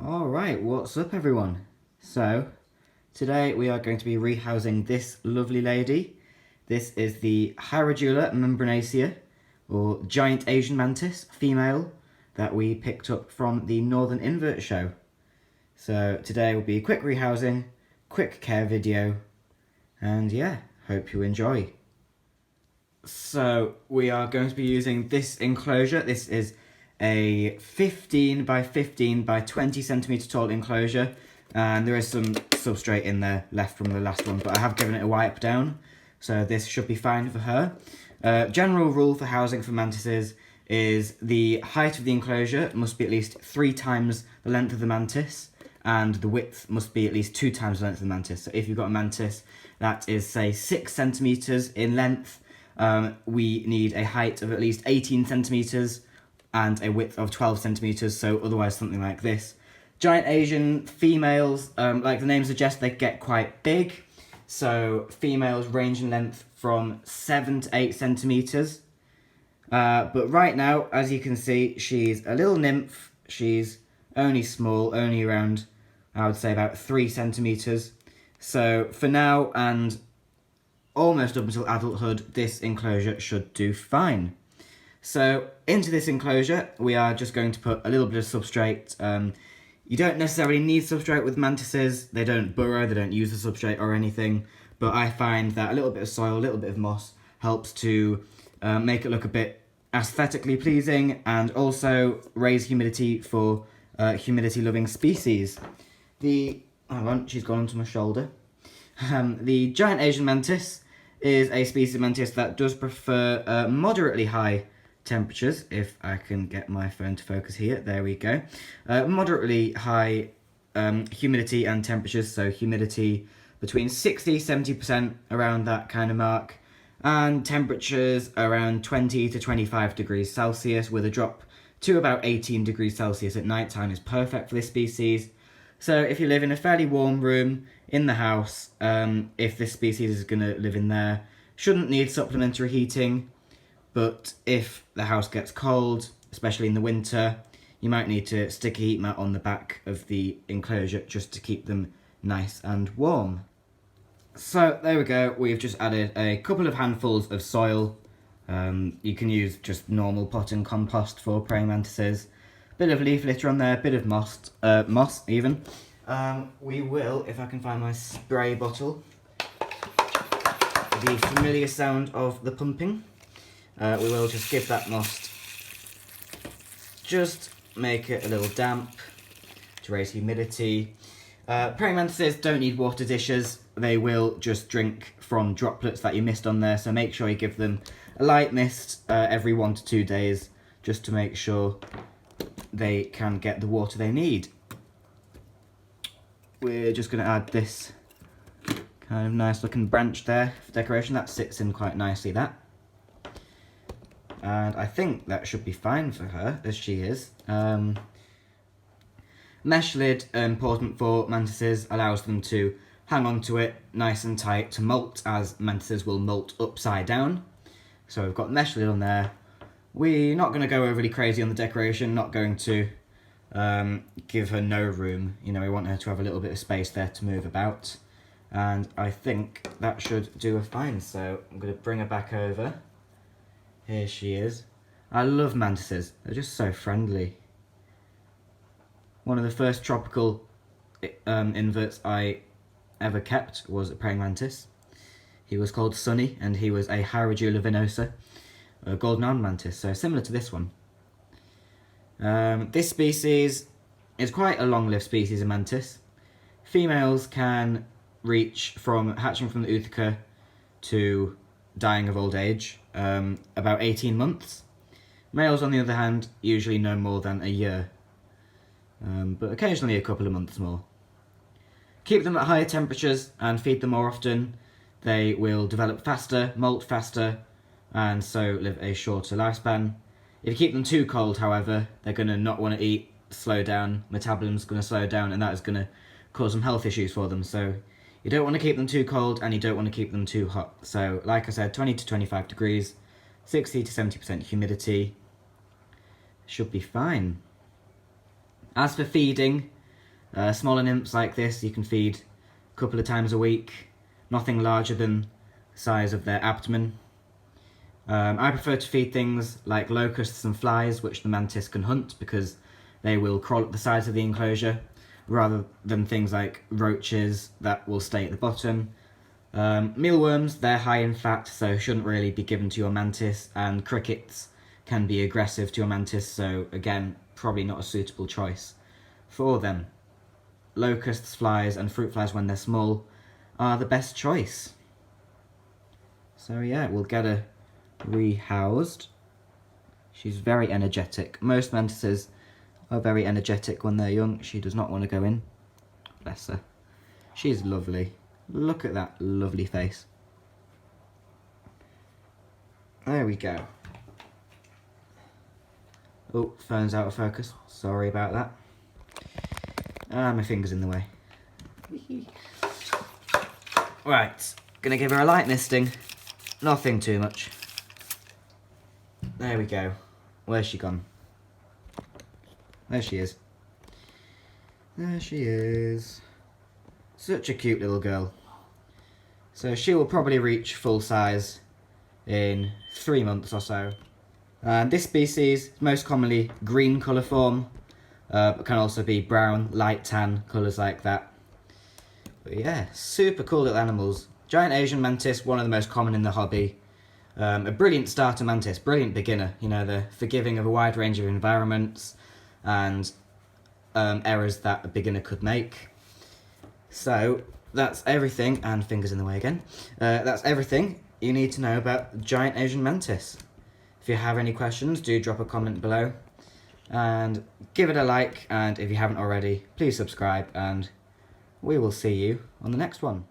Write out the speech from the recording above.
Alright, what's up everyone? So, today we are going to be rehousing this lovely lady. This is the Heirodula membranacae, or giant Asian mantis, female, that we picked up from the Northern Invert show. So today will be a quick rehousing, quick care video, and yeah, hope you enjoy. So we are going to be using this enclosure. This is a 15 by 15 by 20 centimetre tall enclosure, and there is some substrate in there left from the last one, but I have given it a wipe down, so this should be fine for her. General rule for housing for mantises is the height of the enclosure must be at least 3 times the length of the mantis, and the width must be at least 2 times the length of the mantis. So if you've got a mantis that is, say, 6 centimetres in length, we need a height of at least 18 centimetres and a width of 12 centimetres, so otherwise something like this. Giant Asian females, like the name suggests, they get quite big. So females range in length from 7 to 8 centimetres. But right now, as you can see, she's a little nymph. She's only small, only around, I would say, about 3 centimetres. So for now, and almost up until adulthood, this enclosure should do fine. So into this enclosure, we are just going to put a little bit of substrate. You don't necessarily need substrate with mantises. They don't burrow, they don't use the substrate or anything. But I find that a little bit of soil, a little bit of moss helps to make it look a bit aesthetically pleasing and also raise humidity for humidity-loving species. Hang on, she's gone onto my shoulder. The giant Asian mantis is a species of mantis that does prefer moderately high temperatures. If I can get my phone to focus here, there we go. Moderately high humidity and temperatures, so humidity between 60-70%, around that kind of mark, and temperatures around 20 to 25 degrees Celsius, with a drop to about 18 degrees Celsius at night time is perfect for this species. So if you live in a fairly warm room in the house, if this species is going to live in there, shouldn't need supplementary heating. But if the house gets cold, especially in the winter, you might need to stick a heat mat on the back of the enclosure just to keep them nice and warm. So there we go, we've just added a couple of handfuls of soil. You can use just normal pot and compost for praying mantises. Bit of leaf litter on there, bit of moss even. We will, if I can find my spray bottle, the familiar sound of the pumping. We will just give that moss, just make it a little damp to raise humidity. Praying mantises don't need water dishes, they will just drink from droplets that you missed on there, so make sure you give them a light mist every 1 to 2 days, just to make sure they can get the water they need. We're just going to add this kind of nice looking branch there for decoration. That sits in quite nicely, that. And I think that should be fine for her, as she is. Mesh lid, important for mantises, allows them to hang on to it nice and tight to molt, as mantises will molt upside down. So we've got mesh lid on there. We're not going to go overly crazy on the decoration, not going to give her no room. You know, we want her to have a little bit of space there to move about. And I think that should do her fine. So I'm going to bring her back over. Here she is. I love mantises, they're just so friendly. One of the first tropical inverts I ever kept was a praying mantis. He was called Sunny, and he was a Heirodula venosa, a golden armed mantis, so similar to this one. This species is quite a long-lived species of mantis. Females can reach from hatching from the ootheca to dying of old age, about 18 months. Males, on the other hand, usually no more than a year, but occasionally a couple of months more. Keep them at higher temperatures and feed them more often. They will develop faster, molt faster, and so live a shorter lifespan. If you keep them too cold, however, they're going to not want to eat, slow down, metabolism's going to slow down, and that is going to cause some health issues for them. So you don't want to keep them too cold, and you don't want to keep them too hot. So, like I said, 20 to 25 degrees, 60 to 70% humidity, should be fine. As for feeding, Smaller nymphs like this you can feed a couple of times a week, nothing larger than the size of their abdomen. I prefer to feed things like locusts and flies, which the mantis can hunt because they will crawl up the sides of the enclosure, rather than things like roaches that will stay at the bottom. Mealworms, they're high in fat, so shouldn't really be given to your mantis, and crickets can be aggressive to your mantis, so again, probably not a suitable choice for them. Locusts, flies, and fruit flies when they're small are the best choice. So yeah, we'll get her rehoused. She's very energetic. Most mantises are very energetic when they're young. She does not want to go in. Bless her. She's lovely. Look at that lovely face. There we go. Oh, phone's out of focus. Sorry about that. My finger's in the way. Right, gonna give her a light misting. Nothing too much. There we go. Where's she gone? There she is. There she is. Such a cute little girl. So she will probably reach full size in 3 months or so. This species is most commonly green colour form, but can also be brown, light tan, colours like that. But yeah, super cool little animals. Giant Asian mantis, one of the most common in the hobby. A brilliant starter mantis, brilliant beginner. You know, they're forgiving of a wide range of environments and errors that a beginner could make. So that's everything, and fingers in the way again. That's everything you need to know about giant Asian mantis. If you have any questions, do drop a comment below and give it a like, and if you haven't already, please subscribe, and we will see you on the next one.